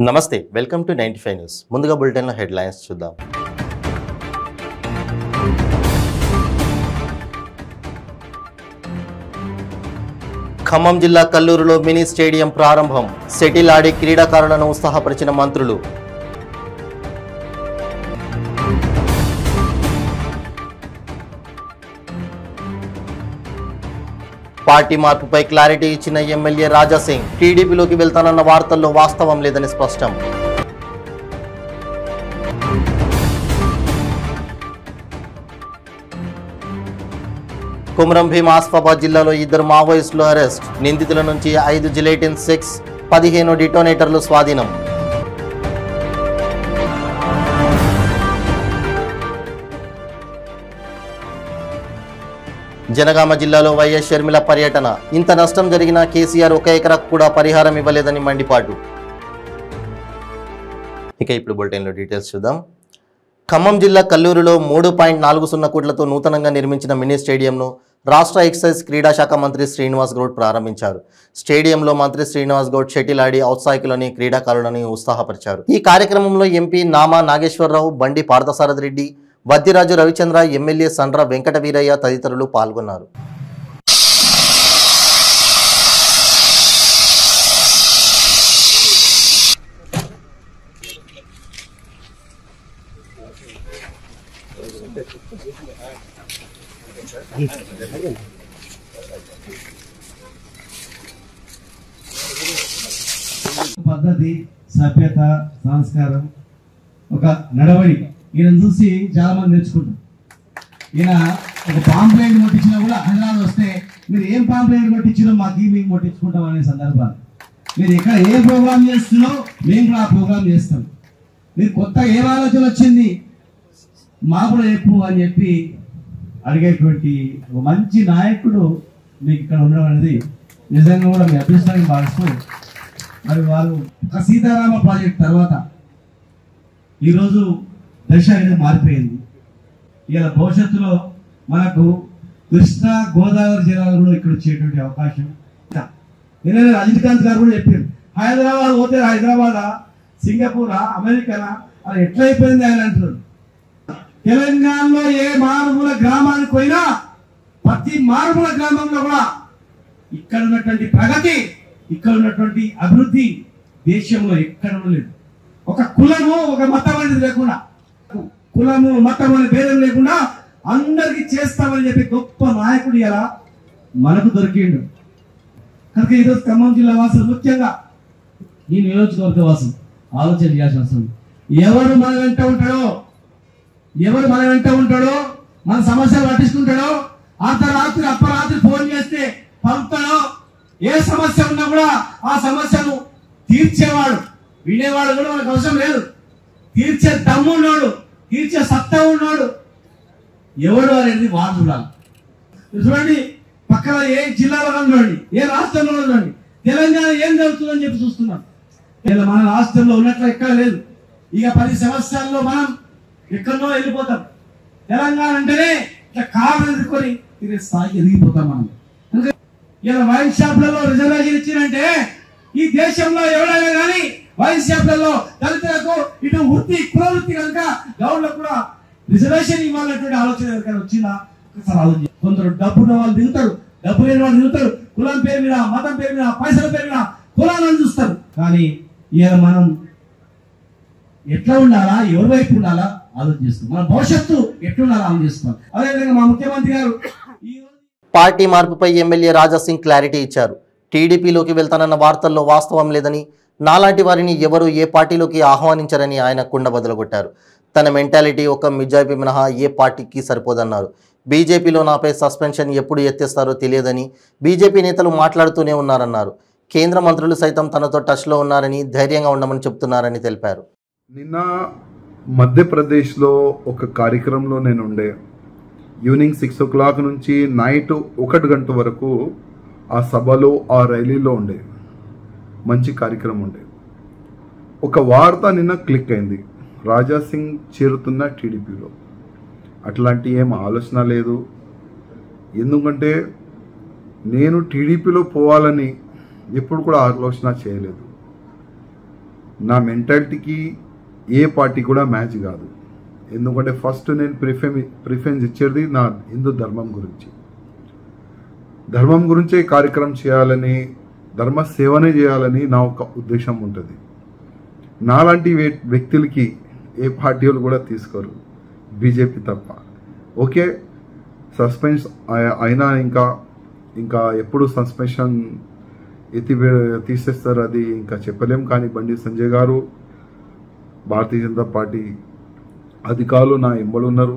నమస్తే welcome to 95 news ముందుగా బులెటిన్లో హెడ్లైన్స్ చూద్దాం. ఖమ్మం జిల్లా కల్లూరులో మినీ స్టేడియం ప్రారంభం. సెటిల్ ఆడి క్రీడాకారులను ఉత్సాహపరిచిన మంత్రులు. పార్టీ మార్పుపై క్లారిటీ ఇచ్చిన ఎమ్మెల్యే రాజాసింగ్. టీడీపీలోకి వెళ్తానన్న వార్తల్లో వాస్తవం లేదని స్పష్టం. కుమ్రం భీం ఆసిఫాబాద్ జిల్లాలో 2 మావోయిస్టులు అరెస్ట్. నిందితుల నుంచి 5 జిలేటిన్ 6, 15 డిటోనేటర్లు స్వాధీనం. జనగామ జిల్లాలో వైఎస్ షర్మిల పర్యటన. ఇంత నష్టం జరిగినా కేసీఆర్ 1 ఎకరాకు కూడా పరిహారం ఇవ్వలేదని మండిపాటు. ఇక ఇప్పుడు బులెటిన్లో డీటెయిల్స్ చూద్దాం. ఖమ్మం జిల్లా కల్లూరులో 3.40 కోట్లతో నూతనంగా నిర్మించిన మినీ స్టేడియంను రాష్ట్ర ఎక్సైజ్ క్రీడా శాఖ మంత్రి శ్రీనివాస్ గౌడ్ ప్రారంభించారు. స్టేడియంలో మంత్రి శ్రీనివాస్ గౌడ్ షటిల్ ఆడి ఔత్సాహికులని క్రీడాకారులని ఉత్సాహపరిచారు. ఈ కార్యక్రమంలో ఎంపీ నామా నాగేశ్వరరావు, బండి పార్థసారథి రెడ్డి, వద్దిరాజు రవిచంద్ర, ఎమ్మెల్యే సండ్ర వెంకట వీరయ్య తదితరులు పాల్గొన్నారు. పద్ధతి, సభ్యత, సంస్కారం, ఒక నడవడి ఈయన చూసి చాలా మంది నేర్చుకుంటారు. ఈయన ఒక పాంప్లెట్ కొట్టించినా కూడా హైదరాబాద్ వస్తే మీరు ఏం పాంప్లెట్ కొట్టించినా మాకు మేము కొట్టించుకుంటాం అనే సందర్భాలు. మీరు ఎక్కడ ఏ ప్రోగ్రామ్ చేస్తున్నో మేము కూడా ఆ ప్రోగ్రామ్ చేస్తాం. మీరు కొత్త ఏం ఆలోచన వచ్చింది మాకు కూడా చెప్పు అని చెప్పి అడిగేటువంటి ఒక మంచి నాయకుడు మీకు ఇక్కడ ఉండడం అనేది నిజంగా కూడా మీ అదృష్టానికి భావిస్తూ, మరి వారు ఒక సీతారామ ప్రాజెక్ట్ తర్వాత ఈరోజు దశ అనేది మారిపోయింది. ఇలా భవిష్యత్తులో మనకు కృష్ణా, గోదావరి జిల్లాలు కూడా ఇక్కడ వచ్చేటువంటి అవకాశం. నిన్న రజనీకాంత్ గారు కూడా చెప్పారు, హైదరాబాద్ పోతే హైదరాబాద్, సింగపూరా, అమెరికానా అది ఎట్లయిపోయింది ఆయన అంటున్నారు. తెలంగాణలో ఏ మారుమూల గ్రామానికి పోయినా ప్రతి మారుమూల గ్రామంలో కూడా ఇక్కడ ఉన్నటువంటి ప్రగతి, ఇక్కడ ఉన్నటువంటి అభివృద్ధి దేశంలో ఎక్కడ లేదు. ఒక కులము, ఒక మతం అనేది లేకుండా, కులము మతం అనే భేదం లేకుండా అందరికి చేస్తామని చెప్పి గొప్ప నాయకుడు ఇలా మనకు దొరికిండు. కనుక ఈరోజు ఖమ్మం జిల్లా వాసులు, ముఖ్యంగా ఈ నియోజకవర్గ వాసులు ఆలోచన చేయాల్సిన అవసరం. ఎవరు మన వెంట ఉంటాడో, మన సమస్యలు పట్టించుకుంటాడో, అర్ధరాత్రి అప్పరాత్రి ఫోన్ చేస్తే పంపుతాడో, ఏ సమస్య ఉన్నా కూడా ఆ సమస్యను తీర్చేవాడు, వినేవాడు కూడా మనకు అవసరం లేదు. తీర్చే దమ్ము ఉన్నాడు, తీర్చే సత్తా ఉన్నాడు ఎవడు అనేది వాడు చూడాలి. చూడండి, పక్కన ఏ జిల్లాలో చూడండి, ఏ రాష్ట్రంలో చూడండి, తెలంగాణ ఏం జరుగుతుందని చెప్పి చూస్తున్నాం. ఇలా మన రాష్ట్రంలో ఉన్నట్లు ఎక్కడ లేదు. ఇక 10 సంవత్సరాల్లో మనం ఎక్కడో వెళ్ళిపోతాం. తెలంగాణ అంటేనే ఇట్లా కారు ఎదుర్కొని ఇది స్థాయికి ఎదిగిపోతాం మనం. ఇలా వైన్ షాప్లలో రిజర్వేషన్ ఇచ్చినంటే ఈ దేశంలో ఎవరైనా కానీ వైన్ షాప్లలో దళితులకు ఇటు వృత్తి, కులవృత్తి కనుక గౌడ్లకు కూడా రిజర్వేషన్ ఇవ్వాలనేటువంటి ఆలోచన ఎవరికైనా వచ్చిందా ఒకసారి ఆలోచన. కొందరు డబ్బున్న వాళ్ళు దిగుతారు, డబ్బు లేని వాళ్ళు దిగుతారు. కులం పేరు మీద, మతం పేరు మీద, పైసల పేరు మీద కులాలను చూస్తారు. కానీ ఇలా మనం ఎట్లా ఉండాలా, ఎవరి వైపు ఉండాలా ఆలోచిస్తాం. మన భవిష్యత్తు ఎట్లుండాలా ఆలోచిస్తాం. అదేవిధంగా మా ముఖ్యమంత్రి గారు పార్టీ మార్పుపై ఎమ్మెల్యే రాజాసింగ్ క్లారిటీ ఇచ్చారు. టీడీపీలోకి వెళ్తానన్న వార్తల్లో వాస్తవం లేదని, నాలాంటి వారిని ఎవరు ఏ పార్టీలోకి ఆహ్వానించారని ఆయన కుండబద్దలుగొట్టారు. తన మెంటాలిటీ ఒక మిజాయిబీ మినహా ఏ పార్టీకి సరిపోదన్నారు. బీజేపీలో నాపై సస్పెన్షన్ ఎప్పుడు ఎత్తేస్తారో తెలియదని బీజేపీ నేతలు మాట్లాడుతూనే ఉన్నారన్నారు. కేంద్ర మంత్రులు సైతం తనతో టచ్లో ఉన్నారని, ధైర్యంగా ఉండమని చెప్తున్నారని తెలిపారు. నిన్న మధ్యప్రదేశ్లో ఒక కార్యక్రమంలో నేను ఉండే. ఈవినింగ్ 6 o'clock నుంచి నైట్ 1 గంట వరకు ఆ సభలో, ఆ ర్యాలీలో ఉండే. మంచి కార్యక్రమం ఉండే. ఒక వార్త నిన్న క్లిక్ అయింది, రాజాసింగ్ చేరుతున్న టీడీపీలో. అట్లాంటి ఏం ఆలోచన లేదు. ఎందుకంటే నేను టీడీపీలో పోవాలని ఎప్పుడు కూడా ఆలోచన చేయలేదు. నా మెంటాలిటీకి ఏ పార్టీ కూడా మ్యాచ్ కాదు. ఎందుకంటే ఫస్ట్ నేను ప్రిఫరెన్స్ ఇచ్చేది నా హిందూ ధర్మం గురించే కార్యక్రమం చేయాలని, ధర్మ సేవనే చేయాలని నా ఒక ఉద్దేశం ఉంటుంది. నాలాంటి వ్యక్తులకి ఏ పార్టీ వాళ్ళు కూడా తీసుకోరు, బీజేపీ తప్ప. ఓకే, సస్పెన్స్ అయినా ఇంకా ఎప్పుడు సస్పెన్షన్ తీసేస్తారు అది ఇంకా చెప్పలేం. కానీ బండి సంజయ్ గారు, భారతీయ జనతా పార్టీ అధికారులు నా ఎంబడి ఉన్నారు,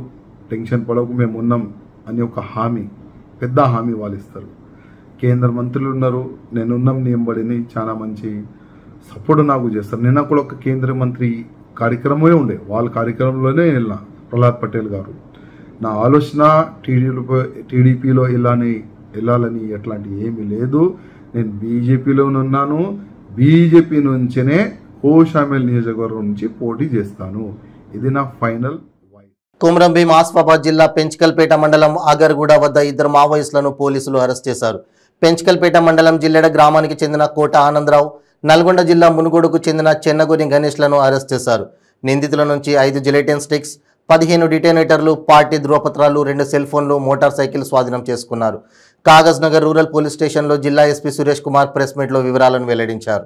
టెన్షన్ పడకు మేము ఉన్నాం అని ఒక హామీ, పెద్ద హామీ వాళ్ళు ఇస్తారు. కేంద్ర మంత్రులు ఉన్నారు, నేనున్నాం నీ ఎంబడిని, చాలా మంచి సపోర్ట్ నాకు చేస్తారు. నిన్న కూడా ఒక కేంద్ర మంత్రి కార్యక్రమమే ఉండే, వాళ్ళ కార్యక్రమంలోనే వెళ్ళిన ప్రహ్లాద్ పటేల్ గారు. నా ఆలోచన టీడీపీలో వెళ్ళాలని ఎట్లాంటి ఏమీ లేదు. నేను బీజేపీలోనే ఉన్నాను. బీజేపీ నుంచినే కోశామేల్ నియోజకవర్గం నుంచి పోటీ చేస్తాను. ఇది నా ఫైనల్. కొమరంభీం ఆసిఫాబాద్ జిల్లా పెంచకల్పేట మండలం ఆగర్గూడ వద్ద 2 మావోయిస్టులను పోలీసులు అరెస్ట్ చేశారు. పెంచకల్పేట మండలం జిల్లెడ గ్రామానికి చెందిన కోట ఆనందరావు, నల్గొండ జిల్లా మునుగోడుకు చెందిన చెన్నగోని గణేష్లను అరెస్ట్ చేశారు. నిందితుల నుంచి 5 జిలెటిన్ స్టిక్స్, 15 డిటోనేటర్లు, పార్టీ ధృవపత్రాలు, 2 సెల్ ఫోన్లు, మోటార్ సైకిల్ స్వాధీనం చేసుకున్నారు. కాగజ్ నగర్ రూరల్ పోలీస్ స్టేషన్లో జిల్లా ఎస్పీ సురేష్ కుమార్ ప్రెస్ మీట్లో వివరాలను వెల్లడించారు.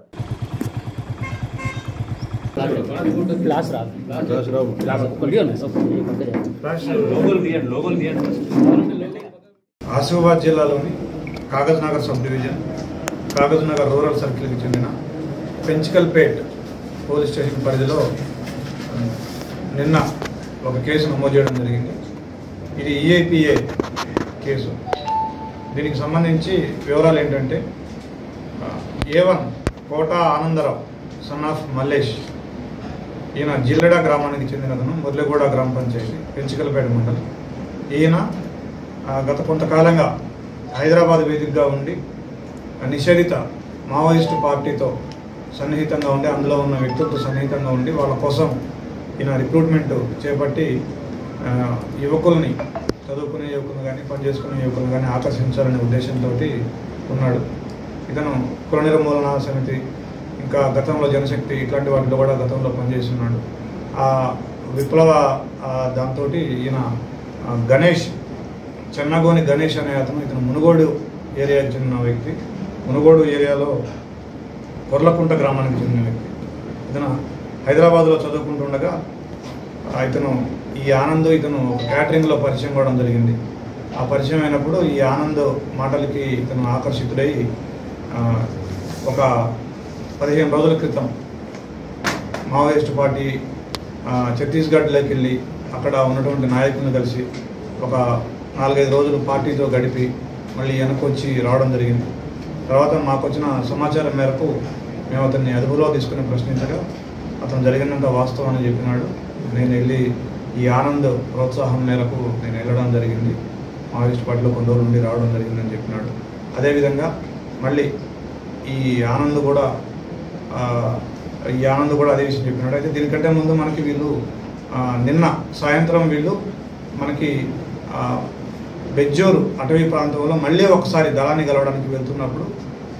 ఆసిఫాబాద్ జిల్లాలోని Kagaz Nagar sub division, Kagaz Nagar rural సర్కిల్కి చెందిన పెంచకల్పేట్ పోలీస్ స్టేషన్ పరిధిలో నిన్న ఒక కేసు నమోదు చేయడం జరిగింది. ఇది ఈఐపిఏ కేసు. దీనికి సంబంధించి వివరాలు ఏంటంటే, A1 Kota Anandarao son of Mallesh, ఈయన జిల్లెడ గ్రామానికి చెందినతను, మురళిగూడ గ్రామ పంచాయతీ, పెంచకల్పేట మండలం. ఈయన గత కొంతకాలంగా హైదరాబాద్ వేదికగా ఉండి నిషేధిత మావోయిస్టు పార్టీతో సన్నిహితంగా ఉండి, అందులో ఉన్న వ్యక్తులతో సన్నిహితంగా ఉండి వాళ్ళ కోసం ఈయన రిక్రూట్మెంట్ చేపట్టి యువకుల్ని, చదువుకునే యువకులు కానీ పనిచేసుకునే యువకులు కానీ ఆకర్షించాలనే ఉద్దేశంతో ఉన్నాడు. ఇతను కుల నిర్మూలన సమితి, ఇంకా గతంలో జనశక్తి, ఇట్లాంటి వాటిలో కూడా గతంలో పనిచేస్తున్నాడు. ఆ విప్లవ దాంతో ఈయన గణేష్, చెన్నగోని గణేష్ అనే అతను, ఇతను మునుగోడు ఏరియాకి చెందిన వ్యక్తి. మునుగోడు ఏరియాలో కొర్లకుంట గ్రామానికి చెందిన వ్యక్తి. ఇతను హైదరాబాద్లో చదువుకుంటుండగా ఇతను ఇతను క్యాటరింగ్లో పరిచయం కావడం జరిగింది. ఆ పరిచయం అయినప్పుడు ఈ ఆనంద్ మాటలకి ఇతను ఆకర్షితుడై ఒక 15 రోజుల క్రితం మావోయిస్టు పార్టీ ఛత్తీస్గఢ్లోకి వెళ్ళి అక్కడ ఉన్నటువంటి నాయకులను కలిసి ఒక 4-5 రోజులు పార్టీతో గడిపి మళ్ళీ వెనకొచ్చి రావడం జరిగింది. తర్వాత మాకు వచ్చిన సమాచారం మేరకు మేము అతన్ని అదుపులో తీసుకుని ప్రశ్నించగా అతను జరిగినంత వాస్తవం అని చెప్పినాడు. నేను వెళ్ళి ఈ ఆనంద్ ప్రోత్సాహం మేరకు నేను వెళ్ళడం జరిగింది, మావోయిస్ట్ పార్టీలో కొన్ని రోజులు నుండి రావడం జరిగిందని చెప్పినాడు. అదేవిధంగా మళ్ళీ ఈ ఆనంద్ కూడా అదే విషయం చెప్పినాడు. అయితే దీనికంటే ముందు మనకి వీళ్ళు నిన్న సాయంత్రం వీళ్ళు మనకి బెజ్జూరు అటవీ ప్రాంతంలో మళ్ళీ ఒకసారి దళాన్ని గెలవడానికి వెళ్తున్నప్పుడు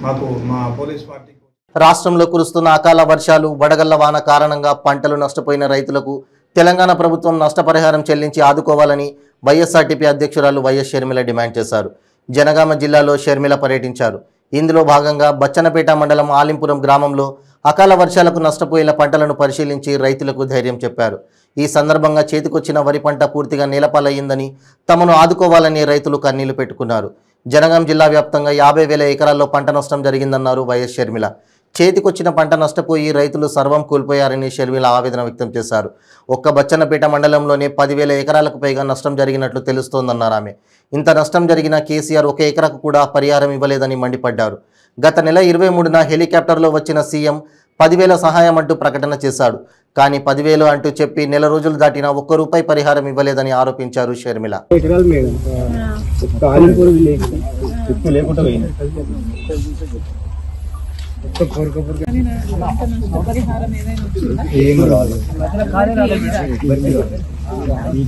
మాకు మా పోలీస్ పార్టీ. రాష్ట్రంలో కురుస్తున్న అకాల వర్షాలు, వడగళ్ల వాన కారణంగా పంటలు నష్టపోయిన రైతులకు తెలంగాణ ప్రభుత్వం నష్టపరిహారం చెల్లించి ఆదుకోవాలని వైఎస్ఆర్టీపీ అధ్యక్షురాలు వైఎస్ షర్మిల డిమాండ్ చేశారు. జనగామ జిల్లాలో షర్మిల పర్యటించారు. ఇందులో భాగంగా బచ్చన్నపేట మండలం ఆలింపురం గ్రామంలో అకాల వర్షాలకు నష్టపోయిన పంటలను పరిశీలించి రైతులకు ధైర్యం చెప్పారు. ఈ సందర్భంగా చేతికొచ్చిన వరి పంట పూర్తిగా నేలపాలయ్యిందని, తమను ఆదుకోవాలని రైతులు కన్నీళ్లు పెట్టుకున్నారు. జనగాం జిల్లా వ్యాప్తంగా 50,000 ఎకరాల్లో పంట నష్టం జరిగిందన్నారు వైఎస్ షర్మిల. చేతికొచ్చిన పంట నష్టపోయి రైతులు సర్వం కోల్పోయారని షర్మిల ఆవేదన వ్యక్తం చేశారు. ఒక్క బచ్చన్నపేట మండలంలోనే 10,000 ఎకరాలకు పైగా నష్టం జరిగినట్లు తెలుస్తోందన్నారు ఆమె. ఇంత నష్టం జరిగిన కేసీఆర్ 1 ఎకరాకు కూడా పరిహారం ఇవ్వలేదని మండిపడ్డారు. గత నెల 23న హెలికాప్టర్లో వచ్చిన సీఎం 10,000 సహాయం అంటూ ప్రకటన చేశాడు. కానీ 10,000 అంటూ చెప్పి నెల రోజులు దాటినా ₹1 పరిహారం ఇవ్వలేదని ఆరోపించారు షర్మిల.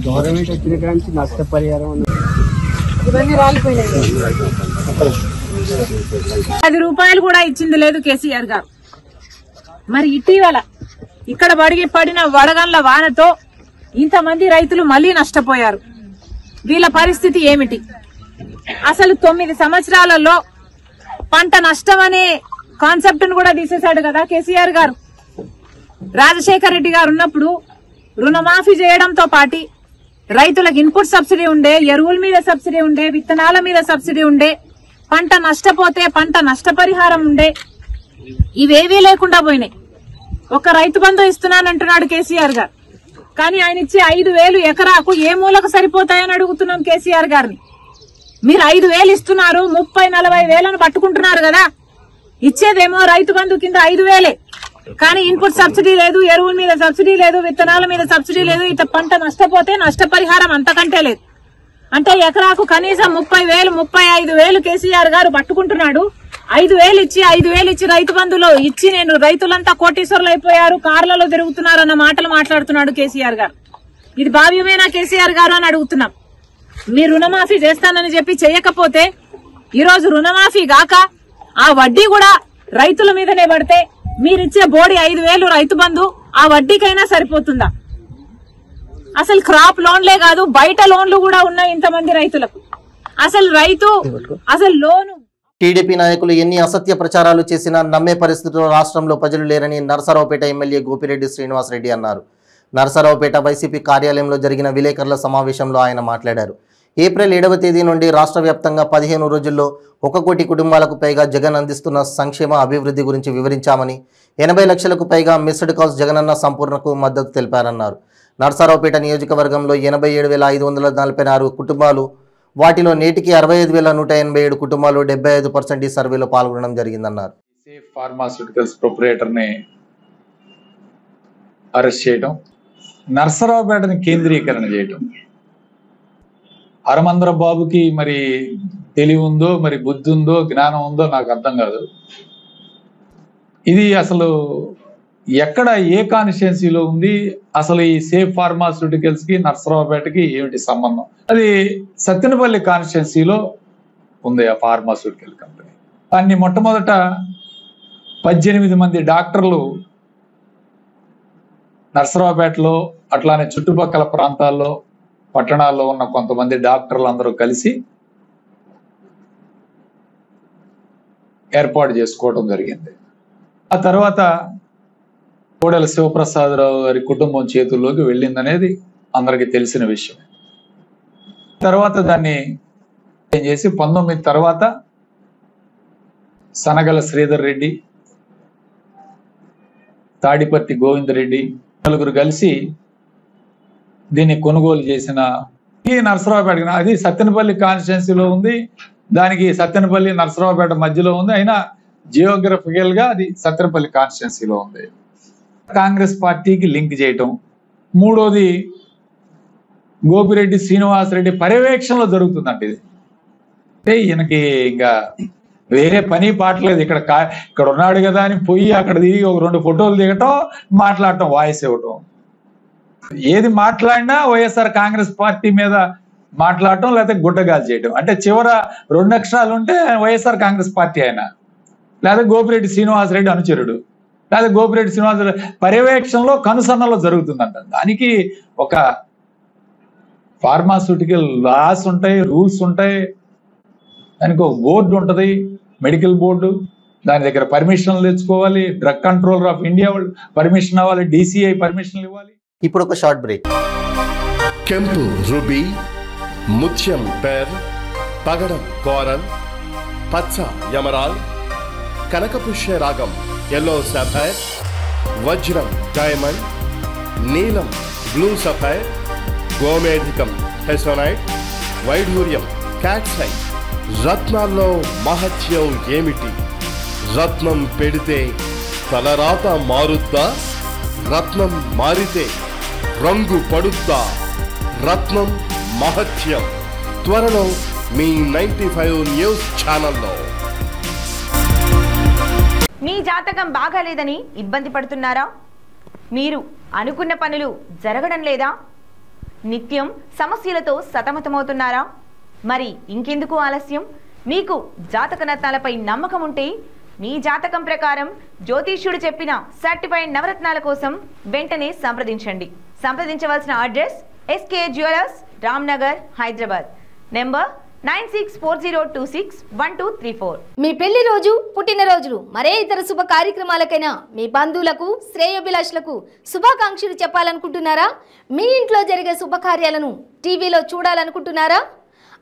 గవర్నమెంట్ వచ్చిన కానీ నష్టపరిహారం ₹10 కూడా ఇచ్చింది లేదు కేసీఆర్ గారు. మరి ఇటీవల ఇక్కడ పడిన వడగండ్ల వానతో ఇంతమంది రైతులు మళ్లీ నష్టపోయారు. వీళ్ళ పరిస్థితి ఏమిటి? అసలు 9 సంవత్సరాలలో పంట నష్టం అనే కాన్సెప్ట్ ను కూడా తీసేశాడు కదా కేసీఆర్ గారు. రాజశేఖర్ రెడ్డి గారు ఉన్నప్పుడు రుణమాఫీ చేయడంతో పాటు రైతులకు ఇన్పుట్ సబ్సిడీ ఉండే, ఎరువుల మీద సబ్సిడీ ఉండే, విత్తనాల మీద సబ్సిడీ ఉండే, పంట నష్టపోతే పంట నష్టపరిహారం ఉండే. ఇవేవీ లేకుండా పోయినాయి. ఒక రైతు బంధు ఇస్తున్నానంటున్నాడు కేసీఆర్ గారు, కానీ ఆయన ఇచ్చే 5,000 ఎకరాకు ఏ మూలకు సరిపోతాయని అడుగుతున్నాం కేసీఆర్ గారిని. మీరు 5,000 ఇస్తున్నారు, 30-40 వేలను పట్టుకుంటున్నారు కదా. ఇచ్చేదేమో రైతు బంధు కింద 5,000, కానీ ఇన్పుట్ సబ్సిడీ లేదు, ఎరువుల మీద సబ్సిడీ లేదు, విత్తనాల మీద సబ్సిడీ లేదు. ఇట్లా పంట నష్టపోతే నష్టపరిహారం అంతకంటే లేదు. అంటే ఎకరాకు కనీసం 30,000, 35,000 కేసీఆర్ గారు పట్టుకుంటున్నాడు. 5,000 ఇచ్చి రైతు బంధులో ఇచ్చి నేను రైతులంతా కోటీశ్వరులు అయిపోయారు, కార్లలో తిరుగుతున్నారు అన్న మాటలు మాట్లాడుతున్నాడు కేసీఆర్ గారు. ఇది భావ్యమేనా కేసీఆర్ గారు అని అడుగుతున్నాం. మీరు రుణమాఫీ చేస్తానని చెప్పి చేయకపోతే ఈరోజు రుణమాఫీ గాక ఆ వడ్డీ కూడా రైతుల మీదనే పడితే మీరిచ్చే బోడి 5,000 రైతు బంధు ఆ వడ్డీకైనా సరిపోతుందా? అసలు క్రాప్ లోన్లే కాదు, బయట లోన్లు కూడా ఉన్నాయి ఇంతమంది రైతులకు. అసలు లోను. టీడీపీ నాయకులు ఎన్ని అసత్య ప్రచారాలు చేసినా నమ్మే పరిస్థితిలో రాష్ట్రంలో ప్రజలు లేరని నరసరావుపేట ఎమ్మెల్యే గోపిరెడ్డి శ్రీనివాసరెడ్డి అన్నారు. నరసరావుపేట వైసీపీ కార్యాలయంలో జరిగిన విలేకరుల సమావేశంలో ఆయన మాట్లాడారు. ఏప్రిల్ 7వ తేదీ నుండి రాష్ట్ర వ్యాప్తంగా 15 రోజుల్లో 1 కోటి కుటుంబాలకు పైగా జగన్ అందిస్తున్న సంక్షేమ అభివృద్ధి గురించి వివరించామని, 80 లక్షలకు పైగా మిస్డ్ కాల్స్ జగనన్న సంపూర్ణకు మద్దతు తెలిపారన్నారు. నరసరావుపేట నియోజకవర్గంలో 87,546 కుటుంబాలు, వాటిలో నేటికి 65,187 కుటుంబాలు 75% ఈ సర్వేలో పాల్గొనడం జరిగిందన్నారు. సేఫ్ ఫార్మాస్యూటికల్స్ ప్రొపరేటర్ని అరెస్ట్ చేయడం, నరసరావుపేటని కేంద్రీకరణ చేయడం. హరమంద్ర బాబుకి మరి తెలివి ఉందో, మరి బుద్ధి ఉందో, జ్ఞానం ఉందో నాకు అర్థం కాదు. ఇది అసలు ఎక్కడ ఏ కాన్స్టిట్యున్సీలో ఉంది? అసలు ఈ సేఫ్ ఫార్మాస్యూటికల్స్ కి నరసరావుపేటకి ఏమిటి సంబంధం? అది సత్తెనపల్లి కాన్స్టిట్యున్సీలో ఉంది ఆ ఫార్మాస్యూటికల్ కంపెనీ. దాన్ని మొట్టమొదట 18 మంది డాక్టర్లు నరసరావుపేటలో అట్లానే చుట్టుపక్కల ప్రాంతాల్లో పట్టణాల్లో ఉన్న కొంతమంది డాక్టర్లు అందరూ కలిసి ఏర్పాటు చేసుకోవడం జరిగింది. ఆ తర్వాత కోడెల శివప్రసాదరావు గారి కుటుంబం చేతుల్లోకి వెళ్ళిందనేది అందరికీ తెలిసిన విషయం. తర్వాత దాన్ని ఏం చేసి 19 తర్వాత సనగల శ్రీధర్ రెడ్డి, తాడిపర్తి గోవిందరెడ్డి నలుగురు కలిసి దీన్ని కొనుగోలు చేసిన ఈ నరసరావుపేట, అది సత్తెనపల్లి కాన్స్టిట్యున్సీలో ఉంది. దానికి సత్తెనపల్లి నరసరావుపేట మధ్యలో ఉంది. అయినా జియోగ్రఫికల్ గా అది సత్తెనపల్లి కాన్స్టిట్యున్సీలో ఉంది. కాంగ్రెస్ పార్టీకి లింక్ చేయటం. మూడోది గోపిరెడ్డి శ్రీనివాసరెడ్డి పర్యవేక్షణలో జరుగుతుందంట ఇది. అంటే ఈయనకి ఇంకా వేరే పని పాటలేదు. ఇక్కడ ఉన్నాడు కదా అని పోయి అక్కడ దిగి ఒక 2 ఫోటోలు దిగటం, మాట్లాడటం, వాయిస్ ఇవ్వటం. ఏది మాట్లాడినా వైఎస్ఆర్ కాంగ్రెస్ పార్టీ మీద మాట్లాడటం, లేకపోతే గుడ్డగాలు చేయటం. అంటే చివర 2 అక్షరాలు ఉంటే వైఎస్ఆర్ కాంగ్రెస్ పార్టీ ఆయన, లేదా గోపిరెడ్డి శ్రీనివాసరెడ్డి అనుచరుడు, లేదా గోపిరెడ్డి శ్రీనివాసరెడ్డి పర్యవేక్షణలో కనుసన్నలో జరుగుతుందంట. దానికి ఒక ఫార్మాస్యూటికల్ లాస్ ఉంటాయి, రూల్స్ ఉంటాయి, దానికి ఒక బోర్డు ఉంటుంది, మెడికల్ బోర్డు. దాని దగ్గర పర్మిషన్లు తెచ్చుకోవాలి, డ్రగ్ కంట్రోలర్ ఆఫ్ ఇండియా వాళ్ళు పర్మిషన్ అవ్వాలి, DCI పర్మిషన్లు ఇవ్వాలి. ఇప్పుడు ఒక షార్ట్ బ్రేక్. ಕೆಂಪು ರೂಬಿ, ಮುತ್ಯಂ ಪೆರ್, పగడం కోరల్, పచ్చ యమరాల్, కనకపుష్య రాగం ఎల్లో సఫైర్, వజ్రం డైమండ్, నీలం బ్లూ సఫైర్, గోమేధికం హెసోనైట్, వైఢూర్యం క్యాట్సై. రత్నాల్లో మహత్యం ఏమిటి? రత్నం పెడితే తలరాత మారుద్దా? రత్నం మారితే రంగు పడుద్దా? రత్నం మహత్యం త్వరలో మీ 95 న్యూస్ ఛానల్లో. మీ జాతకం బాగాలేదని ఇబ్బంది పడుతున్నారా? మీరు అనుకున్న పనులు జరగడం లేదా? నిత్యం సమస్యలతో సతమతమవుతున్నారా? మరి ఇంకెందుకు ఆలస్యం? మీకు జాతక రత్నాలపై నమ్మకం ఉంటే మీ జాతకం ప్రకారం జ్యోతిష్యుడు చెప్పిన సర్టిఫైడ్ నవరత్నాల కోసం వెంటనే సంప్రదించవలసిన address SK jewellers, Ramnagar, Hyderabad. Number 9640261234. మీ పెళ్లి రోజు, పుట్టినరోజులు, మరే ఇతర శుభ కార్యక్రమాలకైనా మీ బంధువులకు, శ్రేయోభిలాషులకు శుభాకాంక్షలు చెప్పాలనుకుంటున్నారా? మీ ఇంట్లో జరిగే శుభకార్యాలను టీవీలో చూడాలనుకుంటున్నారా?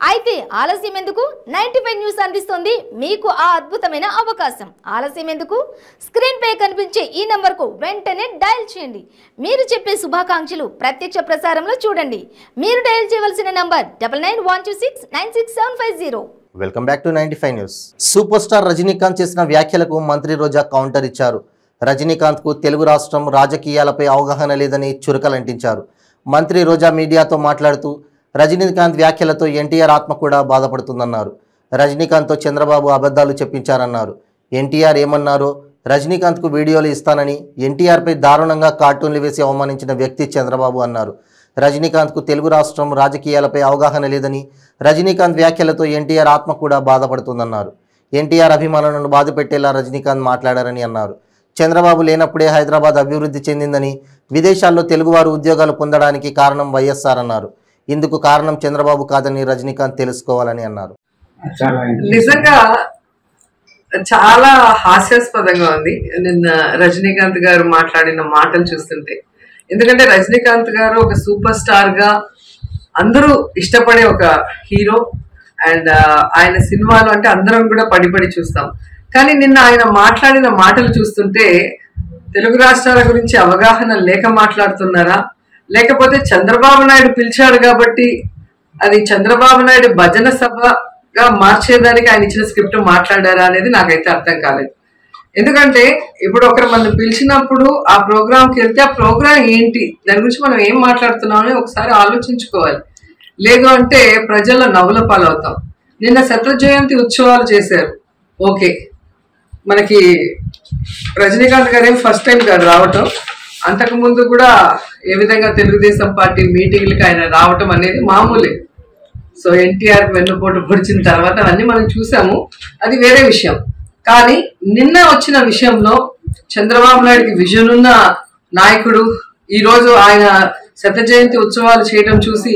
అయితే ఆలస్యం ఎందుకు? 95 న్యూస్ అందిస్తుంది మీకు ఆ అద్భుతమైన అవకాశం. ఆలస్యం ఎందుకు? స్క్రీన్ పై కనిపించే ఈ నంబర్కు వెంటనే డయల్ చేయండి. మీరు చెప్పే శుభాకాంక్షలు ప్రత్యక్ష ప్రసారంలో చూడండి. మీరు డయల్ చేయవలసిన number 9912696750. Welcome back to 95 news. Super star Rajinikanth చేసిన వ్యాఖ్యలకు మంత్రి రోజా కౌంటర్ ఇచ్చారు. రజనీకాంత్కు తెలుగు రాష్ట్రం రాజకీయాలపై అవగాహన లేదని చురకలంటించారు. మంత్రి రోజా మీడియాతో మాట్లాడుతూ రజనీకాంత్ వ్యాఖ్యలతో ఎన్టీఆర్ ఆత్మ కూడా బాధపడుతుందన్నారు. రజనీకాంత్తో చంద్రబాబు అబద్ధాలు చెప్పించారన్నారు. ఎన్టీఆర్ ఏమన్నారో రజనీకాంత్కు వీడియోలు ఇస్తానని ఎన్టీఆర్పై దారుణంగా కార్టూన్లు వేసి అవమానించిన వ్యక్తి చంద్రబాబు అన్నారు. రజనీకాంత్కు తెలుగు రాష్ట్రం రాజకీయాలపై అవగాహన లేదని, రజనీకాంత్ వ్యాఖ్యలతో ఎన్టీఆర్ ఆత్మ కూడా బాధపడుతుందన్నారు. ఎన్టీఆర్ అభిమానులను బాధపెట్టేలా రజనీకాంత్ మాట్లాడారని అన్నారు. చంద్రబాబు లేనప్పుడే హైదరాబాద్ అభివృద్ధి చెందిందని, విదేశాల్లో తెలుగువారు ఉద్యోగాలు పొందడానికి కారణం వైఎస్ఆర్ అన్నారు. ఇందుకు కారణం చంద్రబాబు కాదని రజనీకాంత్ తెలుసుకోవాలని అన్నారు. నిజంగా చాలా హాస్యాస్పదంగా ఉంది నిన్న రజనీకాంత్ గారు మాట్లాడిన మాటలు చూస్తుంటే. ఎందుకంటే రజనీకాంత్ గారు ఒక సూపర్ స్టార్ గా అందరూ ఇష్టపడే ఒక హీరో. అండ్ ఆయన సినిమాలు అంటే అందరం కూడా పడి చూస్తాం. కానీ నిన్న ఆయన మాట్లాడిన మాటలు చూస్తుంటే తెలుగు రాష్ట్రాల గురించి అవగాహన లేక మాట్లాడుతున్నారా, లేకపోతే చంద్రబాబు నాయుడు పిలిచాడు కాబట్టి అది చంద్రబాబు నాయుడు భజన సభగా మార్చేదానికి ఆయన ఇచ్చిన స్క్రిప్ట్ మాట్లాడారా అనేది నాకైతే అర్థం కాలేదు. ఎందుకంటే ఇప్పుడు ఒకరు మనం పిలిచినప్పుడు ఆ ప్రోగ్రాంకి వెళ్తే ఆ ప్రోగ్రాం ఏంటి, దాని గురించి మనం ఏం మాట్లాడుతున్నామని ఒకసారి ఆలోచించుకోవాలి. లేదు అంటే ప్రజల్లో నవ్వుల పాలవుతాం. నిన్న శత జయంతి ఉత్సవాలు చేశారు. ఓకే, మనకి రజనీకాంత్ గారు ఏం ఫస్ట్ టైం కాదు రావటం. అంతకుముందు కూడా ఏ విధంగా తెలుగుదేశం పార్టీ మీటింగ్లకి ఆయన రావటం అనేది మామూలే. సో ఎన్టీఆర్ వెన్నుపోటు పొడిచిన తర్వాత అవన్నీ మనం చూసాము, అది వేరే విషయం. కానీ నిన్న వచ్చిన విషయంలో చంద్రబాబు నాయుడుకి విజన్ ఉన్న నాయకుడు ఈరోజు ఆయన శత జయంతి ఉత్సవాలు చేయడం చూసి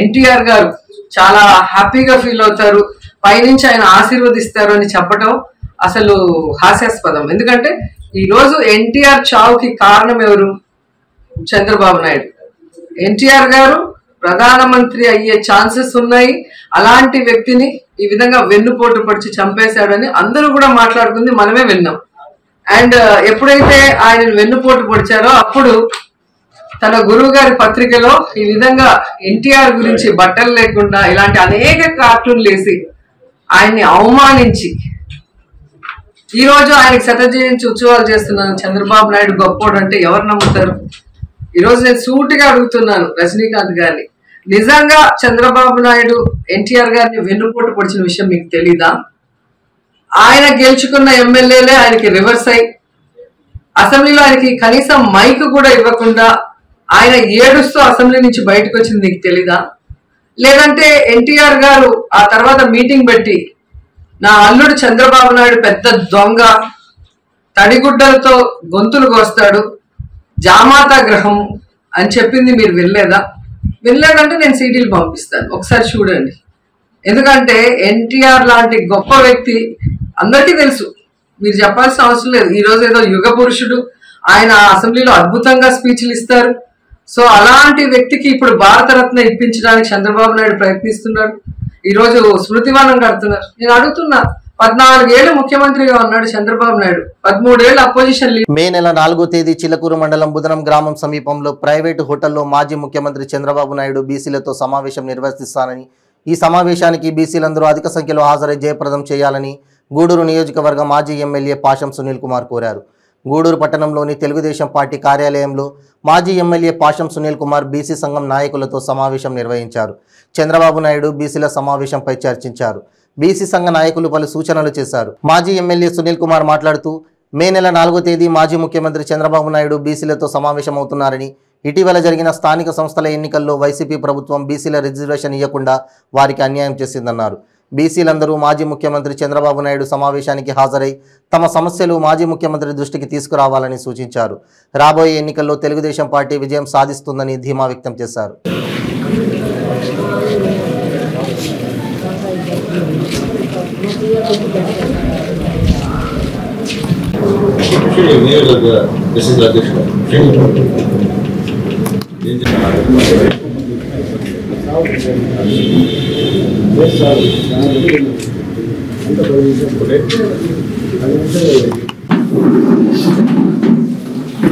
ఎన్టీఆర్ గారు చాలా హ్యాపీగా ఫీల్ అవుతారు, పైనుంచి ఆయన ఆశీర్వదిస్తారు అని చెప్పడం అసలు హాస్యాస్పదం. ఎందుకంటే ఈరోజు ఎన్టీఆర్ చావుకి కారణం ఎవరు? చంద్రబాబు నాయుడు. ఎన్టీఆర్ గారు ప్రధానమంత్రి అయ్యే ఛాన్సెస్ ఉన్నాయి, అలాంటి వ్యక్తిని ఈ విధంగా వెన్నుపోటు పడిచి చంపేశాడని అందరూ కూడా మాట్లాడుకుంది మనమే విన్నాం. అండ్ ఎప్పుడైతే ఆయన వెన్నుపోటు పొడిచారో అప్పుడు తన గురువు గారి పత్రికలో ఈ విధంగా ఎన్టీఆర్ గురించి బట్టలు లేకుండా ఇలాంటి అనేక కార్టూన్లు వేసి ఆయన్ని అవమానించి ఈ రోజు ఆయనకి శత జయంతి ఉత్సవాలు చేస్తున్నాను చంద్రబాబు నాయుడు గొప్పోడు అంటే ఎవరు నమ్ముతారు? ఈరోజు నేను సూటిగా అడుగుతున్నాను రజనీకాంత్ గారిని, నిజంగా చంద్రబాబు నాయుడు ఎన్టీఆర్ గారిని వెన్నుపోటు పొడిచిన విషయం మీకు తెలీదా? ఆయన గెలుచుకున్న ఎమ్మెల్యేలే ఆయనకి రివర్స్ అయి అసెంబ్లీలో ఆయనకి కనీసం మైక్ కూడా ఇవ్వకుండా ఆయన ఏడుస్తూ అసెంబ్లీ నుంచి బయటకు వచ్చింది మీకు తెలీదా? లేదంటే ఎన్టీఆర్ గారు ఆ తర్వాత మీటింగ్ పెట్టి నా అల్లుడు చంద్రబాబు నాయుడు పెద్ద దొంగ, తడిగుడ్డలతో గొంతులు కోస్తాడు, జామాతా గ్రహం అని చెప్పింది మీరు వినలేదా? వినలేదంటే నేను సీడీలు పంపిస్తాను, ఒకసారి చూడండి. ఎందుకంటే ఎన్టీఆర్ లాంటి గొప్ప వ్యక్తి అందరికీ తెలుసు, మీరు చెప్పాల్సిన అవసరం లేదు. ఈ రోజు ఏదో యుగ పురుషుడు, ఆయన అసెంబ్లీలో అద్భుతంగా స్పీచ్లు ఇస్తారు. సో అలాంటి వ్యక్తికి ఇప్పుడు భారతరత్న ఇప్పించడానికి చంద్రబాబు నాయుడు ప్రయత్నిస్తున్నాడు. ఈ రోజు స్మృతివనం కడుతున్నారు. నేను అడుగుతున్నా, 14 ఏళ్ళు ముఖ్యమంత్రిగా ఉన్నాడు చంద్రబాబు నాయుడు, 13 ఏళ్ళు అపోజిషన్ లీడర్. మే నెల 4వ తేదీ చిలకూరు మండలం బుధనం గ్రామం సమీపంలో ప్రైవేటు హోటల్లో మాజీ ముఖ్యమంత్రి చంద్రబాబు నాయుడు బీసీలతో సమావేశం నిర్వహిస్తానని, ఈ సమావేశానికి బీసీలందరూ అధిక సంఖ్యలో హాజరై జయప్రదం చేయాలని గూడూరు నియోజకవర్గ మాజీ ఎమ్మెల్యే పాషం సునీల్ కుమార్ కోరారు. గూడూరు పట్టణంలోని తెలుగుదేశం పార్టీ కార్యాలయంలో మాజీ ఎమ్మెల్యే పాషం సునీల్ కుమార్ బీసీ సంఘం నాయకులతో సమావేశం నిర్వహించారు. చంద్రబాబు నాయుడు బీసీల సమావేశంపై చర్చించారు. బీసీ సంఘ నాయకులు పలు సూచనలు చేశారు. మాజీ ఎమ్మెల్యే సునీల్ కుమార్ మాట్లాడుతూ మే నెల 4వ తేదీ మాజీ ముఖ్యమంత్రి చంద్రబాబు నాయుడు బీసీలతో సమావేశమవుతున్నారని, ఇటీవల జరిగిన స్థానిక సంస్థల ఎన్నికల్లో వైసీపీ ప్రభుత్వం బీసీల రిజర్వేషన్ ఇవ్వకుండా వారికి అన్యాయం చేసిందన్నారు. బీసీలందరూ మాజీ ముఖ్యమంత్రి చంద్రబాబు నాయుడు సమావేశానికి హాజరై తమ సమస్యలు మాజీ ముఖ్యమంత్రి దృష్టికి తీసుకురావాలని సూచించారు. రాబోయే ఎన్నికల్లో తెలుగుదేశం పార్టీ విజయం సాధిస్తుందని ధీమా వ్యక్తం చేశారు.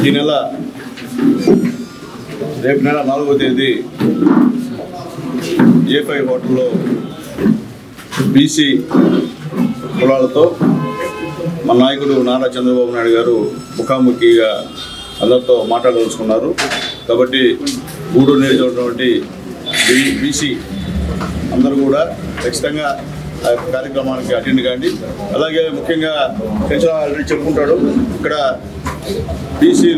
ఈ నెల రేపు నెల 4వ తేదీ A5 హోటల్లో బీసీ కులాలతో మన నాయకుడు నారా చంద్రబాబు నాయుడు గారు ముఖాముఖిగా అందరితో మాట్లాడదలుచుకున్నారు. కాబట్టి గూడూరు నియోజకవర్గంలోని బీసీ అందరూ కూడా ఖచ్చితంగా ఆ కార్యక్రమానికి అటెండ్ కాండి. అలాగే ముఖ్యంగా పెన్షన్ ఆల్రెడీ చెప్పుకుంటాడు, ఇక్కడ బీసీ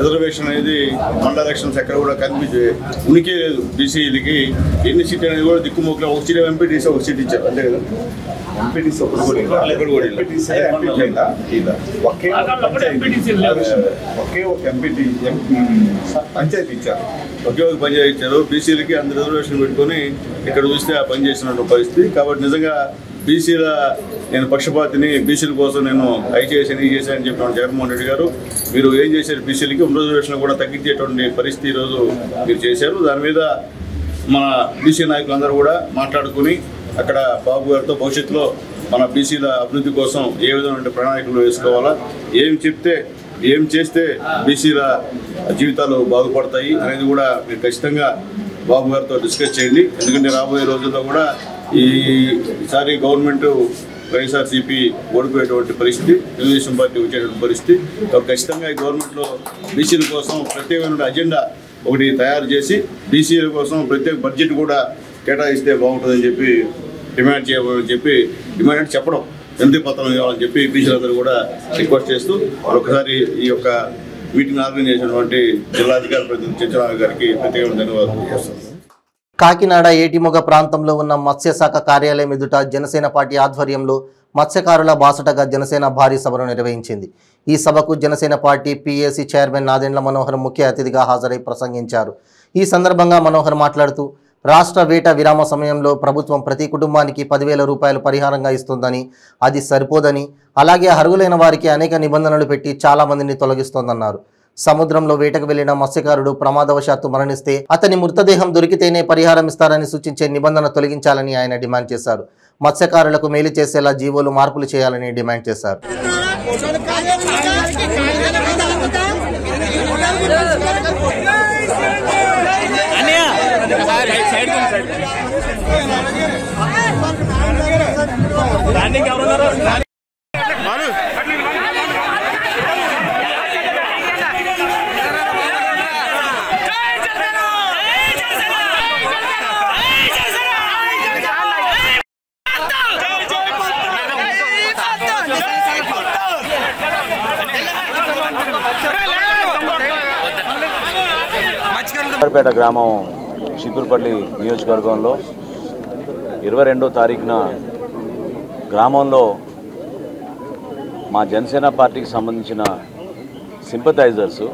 రిజర్వేషన్ అనేది మండల ఎలక్షన్స్ ఎక్కడ కూడా కనిపించే ఉనికి లేదు. బీసీలకి ఎన్ని సీట్లు అనేది కూడా దిక్కుమొక్కలు ఒక సీట్ ఎంపీటీసీ ఒక సీట్ ఇచ్చారు, అంతే కదా. ఎంపీటీసీ ఒకే ఒక ఎంపీటీ పంచాయతీ ఇచ్చారు, ఒకే ఒక పంచాయతీ ఇచ్చారు. బీసీలకి అందరు రిజర్వేషన్ పెట్టుకొని ఇక్కడ చూస్తే ఆ పని చేసినట్టు పరిస్థితి. కాబట్టి నిజంగా బీసీల నేను పక్షపాతిని, బీసీల కోసం నేను అవి చేశాను ఈ చేశాను అని చెప్పిన జగన్మోహన్ రెడ్డి గారు మీరు ఏం చేశారు, బీసీలకి రిజర్వేషన్ కూడా తగ్గించేటువంటి పరిస్థితి ఈరోజు మీరు చేశారు. దాని మీద మన బీసీ నాయకులందరూ కూడా మాట్లాడుకుని అక్కడ బాబు గారితో భవిష్యత్తులో మన బీసీల అభివృద్ధి కోసం ఏ విధమైన ప్రణాళికలు వేసుకోవాలా, ఏం చేస్తే బీసీల జీవితాలు బాగుపడతాయి అనేది కూడా మీరు ఖచ్చితంగా బాబు గారితో డిస్కస్ చేయండి. ఎందుకంటే రాబోయే రోజుల్లో కూడా ఈసారి గవర్నమెంట్ వైఎస్ఆర్సీపీ ఓడిపోయేటువంటి పరిస్థితి, తెలుగుదేశం పార్టీ వచ్చేటువంటి పరిస్థితి. కాబట్టి ఖచ్చితంగా ఈ గవర్నమెంట్లో బీసీల కోసం ప్రత్యేకమైన అజెండా ఒకటి తయారు చేసి బీసీల కోసం ప్రత్యేక బడ్జెట్ కూడా కేటాయిస్తే బాగుంటుందని చెప్పి డిమాండ్ చేయమని చెప్పి డిమాండ్ చెప్పడం వినతి పత్రం ఇవ్వాలని చెప్పి బీసీలందరూ కూడా రిక్వెస్ట్ చేస్తూ మరొకసారి ఈ యొక్క మీటింగ్ ఆర్గనైజ్ చేసినటువంటి జిల్లాధికారి ప్రతినిధి చంద్రబాబు గారికి ప్రత్యేకమైన ధన్యవాదాలు చేస్తాను. కాకినాడ ఏటిమొగ ప్రాంతంలో ఉన్న మత్స్యశాఖ కార్యాలయం ఎదుట జనసేన పార్టీ ఆధ్వర్యంలో మత్స్యకారుల బాసటగా జనసేన భారీ సభను నిర్వహించింది. ఈ సభకు Janasena party PAC chairman Nadendla Manohar ముఖ్య అతిథిగా హాజరై ప్రసంగించారు. ఈ సందర్భంగా మనోహర్ మాట్లాడుతూ రాష్ట్ర వేట విరామ సమయంలో ప్రభుత్వం ప్రతి కుటుంబానికి 10,000 రూపాయలు పరిహారంగా ఇస్తుందని, అది సరిపోదని, అలాగే అర్హులైన వారికి అనేక నిబంధనలు పెట్టి చాలా మందిని తొలగిస్తోందన్నారు. సముద్రంలో వేటకు వెళ్లిన మత్స్యకారుడు ప్రమాదవశాత్తు మరణిస్తే అతని మృతదేహం దొరికితేనే పరిహారం ఇస్తారని సూచించే నిబంధన తొలగించాలని ఆయన డిమాండ్ చేశారు. మత్స్యకారులకు మేలు చేసేలా జీవోలు మార్పులు చేయాలని డిమాండ్ చేశారు. పేట గ్రామం చీపురుపల్లి నియోజకవర్గంలో 22వ తారీఖున గ్రామంలో మా జనసేన పార్టీకి సంబంధించిన సింపథైజర్స్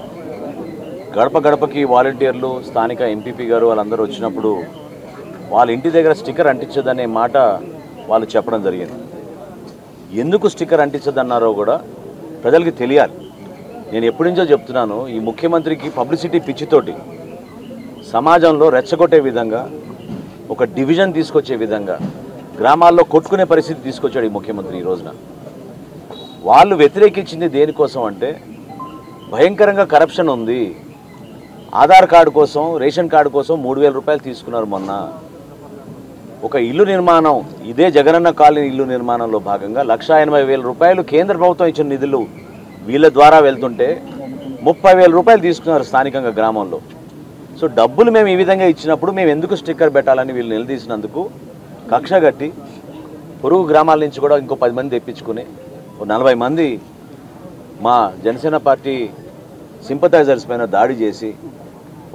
గడప గడపకి వాలంటీర్లు, స్థానిక ఎంపీపీ గారు వాళ్ళందరూ వచ్చినప్పుడు వాళ్ళ ఇంటి దగ్గర స్టిక్కర్ అంటించదనే మాట వాళ్ళు చెప్పడం జరిగింది. ఎందుకు స్టిక్కర్ అంటించదన్నారో కూడా ప్రజలకి తెలియాలి. నేను ఎప్పటి నుంచో చెప్తున్నాను, ఈ ముఖ్యమంత్రికి పబ్లిసిటీ పిచ్చితోటి సమాజంలో రెచ్చగొట్టే విధంగా, ఒక డివిజన్ తీసుకొచ్చే విధంగా గ్రామాల్లో కొట్టుకునే పరిస్థితి తీసుకొచ్చాడు ఈ ముఖ్యమంత్రి. ఈ రోజున వాళ్ళు వ్యతిరేకించింది దేనికోసం అంటే భయంకరంగా కరప్షన్ ఉంది. ఆధార్ కార్డు కోసం, రేషన్ కార్డు కోసం 3,000 రూపాయలు తీసుకున్నారు మొన్న. ఒక ఇల్లు నిర్మాణం, ఇదే జగనన్న కాలనీ ఇల్లు నిర్మాణంలో భాగంగా 1,80,000 రూపాయలు కేంద్ర ప్రభుత్వం ఇచ్చిన నిధులు వీళ్ళ ద్వారా వెళ్తుంటే 30,000 రూపాయలు తీసుకున్నారు స్థానికంగా గ్రామంలో. సో డబ్బులు మేము ఈ విధంగా ఇచ్చినప్పుడు మేము ఎందుకు స్టిక్కర్ పెట్టాలని వీళ్ళు నిలదీసినందుకు కక్ష కట్టి పొరుగు గ్రామాల నుంచి కూడా ఇంకో 10 మంది తెప్పించుకుని 40 మంది మా జనసేన పార్టీ సింపథైజర్స్ పైన దాడి చేసి,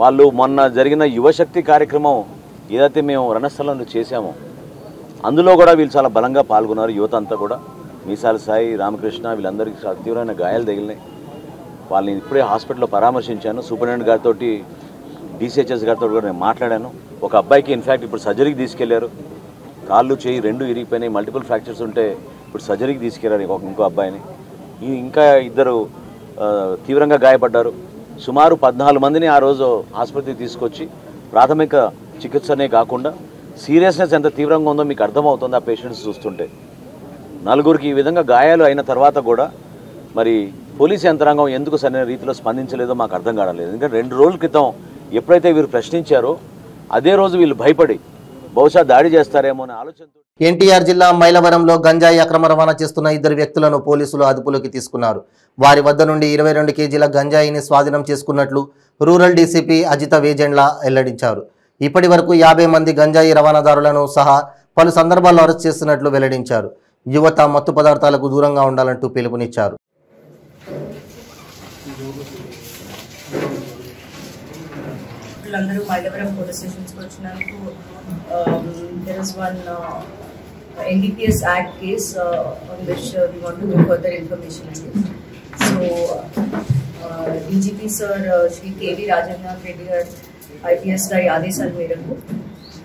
వాళ్ళు మొన్న జరిగిన యువశక్తి కార్యక్రమం ఏదైతే మేము రణస్థలంలో చేశామో అందులో కూడా వీళ్ళు చాలా బలంగా పాల్గొన్నారు. యువత అంతా కూడా మీసాల సాయి, రామకృష్ణ వీళ్ళందరికీ తీవ్రమైన గాయాలు తగిలినాయి. వాళ్ళని ఇప్పుడే హాస్పిటల్లో పరామర్శించాను. సూపరింటెండెంట్ గారితో, డిసిహెచ్ఎస్ గారితో కూడా నేను మాట్లాడాను. ఒక అబ్బాయికి ఇన్ఫ్యాక్ట్ ఇప్పుడు సర్జరీకి తీసుకెళ్లారు. కాళ్ళు చేయి రెండు ఇరిగిపోయినాయి, మల్టిపుల్ ఫ్రాక్చర్స్ ఉంటే ఇప్పుడు సర్జరీకి తీసుకెళ్లారు ఇంకో అబ్బాయిని. ఇంకా ఇద్దరు తీవ్రంగా గాయపడ్డారు. సుమారు 14 మందిని ఆ రోజు ఆసుపత్రికి తీసుకొచ్చి ప్రాథమిక చికిత్సనే కాకుండా సీరియస్నెస్ ఎంత తీవ్రంగా ఉందో మీకు అర్థమవుతుంది ఆ పేషెంట్స్ చూస్తుంటే. 4గురికి ఈ విధంగా గాయాలు అయిన తర్వాత కూడా మరి పోలీసు యంత్రాంగం ఎందుకు సరైన రీతిలో స్పందించలేదో మాకు అర్థం కావట్లేదు. ఎందుకంటే 2 రోజుల క్రితం ఎప్పుడైతే వీరు ప్రశ్నించారో అదే రోజు వీళ్ళు భయపడి బహుశా దాడి చేస్తారేమో అనే ఆలోచనతో ఎన్టీఆర్ జిల్లా మైలవరంలో గంజాయి అక్రమ రవాణా చేస్తున్న 2 వ్యక్తులను పోలీసులు అదుపులోకి తీసుకున్నారు. వారి వద్ద నుండి 22 కేజీల గంజాయిని స్వాధీనం చేసుకున్నట్లు రూరల్ డీసీపీ అజిత వేజెండ్ల వెల్లడించారు. ఇప్పటి వరకు 50 మంది గంజాయి రవాణాదారులను సహా పలు సందర్భాల్లో అరెస్ట్ చేస్తున్నట్లు వెల్లడించారు. యువత మత్తు పదార్థాలకు దూరంగా ఉండాలంటూ పిలుపునిచ్చారు. అందరూ మైలవరం పోలీస్ స్టేషన్స్కి వచ్చినందుకు there is one NDPS Act case on which we want to give further information on it. So DGP sir Shri KV Rajendra Reddy garu IPS గారి ఆదేశాల మేరకు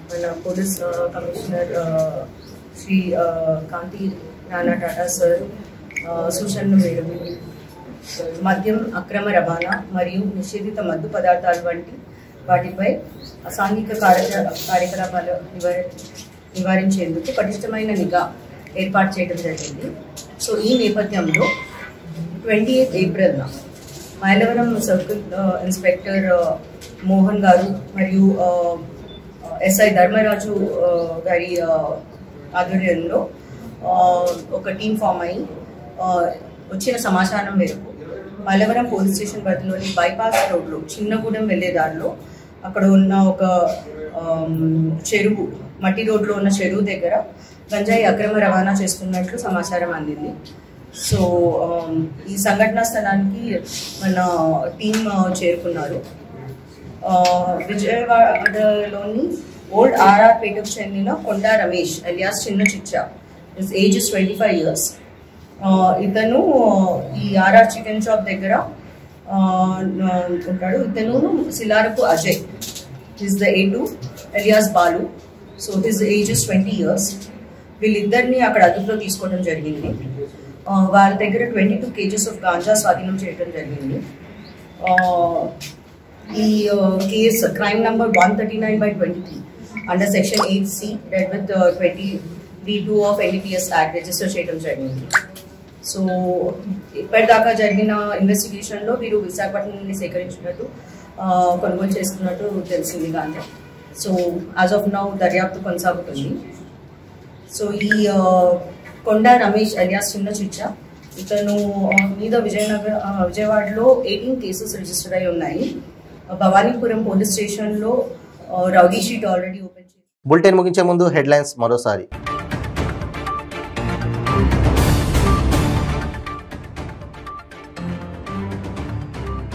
మన పోలీస్ కమిషనర్ శ్రీ కాంతి రాణా టాటా సార్ సూచనల మేరకు మద్యం అక్రమ రవాణా మరియు నిషేధిత మత్తు పదార్థాలు వంటి వాటిపై అసాంఘిక కార్యకలాపాలు నివారించేందుకు పటిష్టమైన నిఘా ఏర్పాటు చేయడం జరిగింది. సో ఈ నేపథ్యంలో 28 ఏప్రిల్న మైలవరం సర్కిల్ ఇన్స్పెక్టర్ మోహన్ గారు మరియు ఎస్ఐ ధర్మరాజు గారి ఆధ్వర్యంలో ఒక టీం ఫామ్ అయ్యి వచ్చిన సమాచారం మేరకు మైలవరం పోలీస్ స్టేషన్ పరిధిలోని బైపాస్ రోడ్లో చిన్నగూడెం వెళ్లే దారిలో అక్కడ ఉన్న ఒక చెరువు, మట్టి రోడ్లో ఉన్న చెరువు దగ్గర గంజాయి అక్రమ రవాణా చేస్తున్నట్లు సమాచారం అందింది. సో ఈ సంఘటనా స్థలానికి మన టీం చేరుకున్నారు. విజయవాడలోని ఓల్డ్ ఆర్ఆర్పేటకు చెందిన కొండా రమేష్ అలియాస్ చిన్న చిచ్చా, హిస్ ఏజ్ ఇస్ 25 years. ఇతను ఈ ఆర్ఆర్ చికెన్ షాప్ దగ్గర ఉంటాడు. ఇతను Silarapu Ajay, his the A2 alias Balu. So his age is 20 years. వీళ్ళిద్దరిని అక్కడ అదుపులో తీసుకోవడం జరిగింది. వాళ్ళ దగ్గర 22 kgs ఆఫ్ గాంజా స్వాధీనం చేయడం జరిగింది. ఈ case crime number 139/23 under section 8C red with 20V2 of NDPS act register చేయడం జరిగింది. సో ఇప్పటిదాకా జరిగిన ఇన్వెస్టిగేషన్లో వీరు విశాఖపట్నం నుండి సేకరించినట్టు కొనుగోలు చేస్తున్నట్టు తెలిసింది ganja. So as of now దర్యాప్తు కొనసాగుతుంది. సో ఈ కొండా రమేష్ అలియాస్ చిన్న చిచ్చా ఇతను మీద విజయవాడలో 18 కేసెస్ రిజిస్టర్ అయి ఉన్నాయి. భవానీపురం పోలీస్ స్టేషన్లో రౌడీ షీట్ ఆల్రెడీ ఓపెన్ చేసి. బులెటిన్ ముగించే ముందు హెడ్లైన్స్ మరోసారి.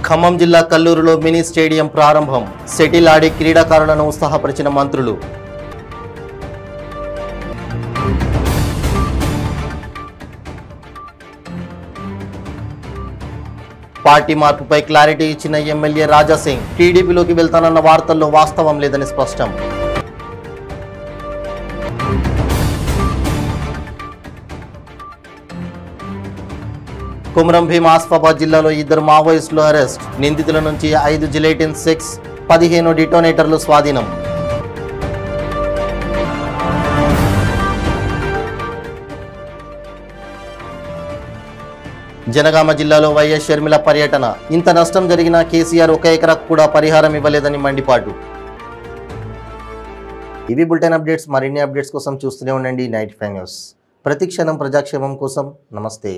ఖమ్మం జిల్లా కల్లూరులో మినీ స్టేడియం ప్రారంభం. సెటిల్ ఆడి క్రీడాకారులను ఉత్సాహపరిచిన మంత్రులు. పార్టీ మార్పుపై క్లారిటీ ఇచ్చిన ఎమ్మెల్యే రాజాసింగ్. టీడీపీలోకి వెళ్తానన్న వార్తల్లో వాస్తవం లేదని స్పష్టం. కుమ్రం భీం ఆసిఫాబాద్ జిల్లాలో 2 మావోయిస్టులు అరెస్ట్. నిందితుల నుంచి 5 జిలెటిన్ 6, 15 డిటోనేటర్లు స్వాధీనం. జనగామ జిల్లాలో వైఎస్ షర్మిల పర్యటన. ఇంత నష్టం జరిగినా కేసీఆర్ 1 ఎకరాకు కూడా పరిహారం ఇవ్వలేదని మండిపాటు. ఇవి బులెటిన్ అప్డేట్స్. మరిన్ని అప్డేట్స్ కోసం చూస్తూనే ఉండండి నైట్ 5 న్యూస్. ప్రతి క్షణం ప్రజాక్షేమం కోసం. నమస్తే.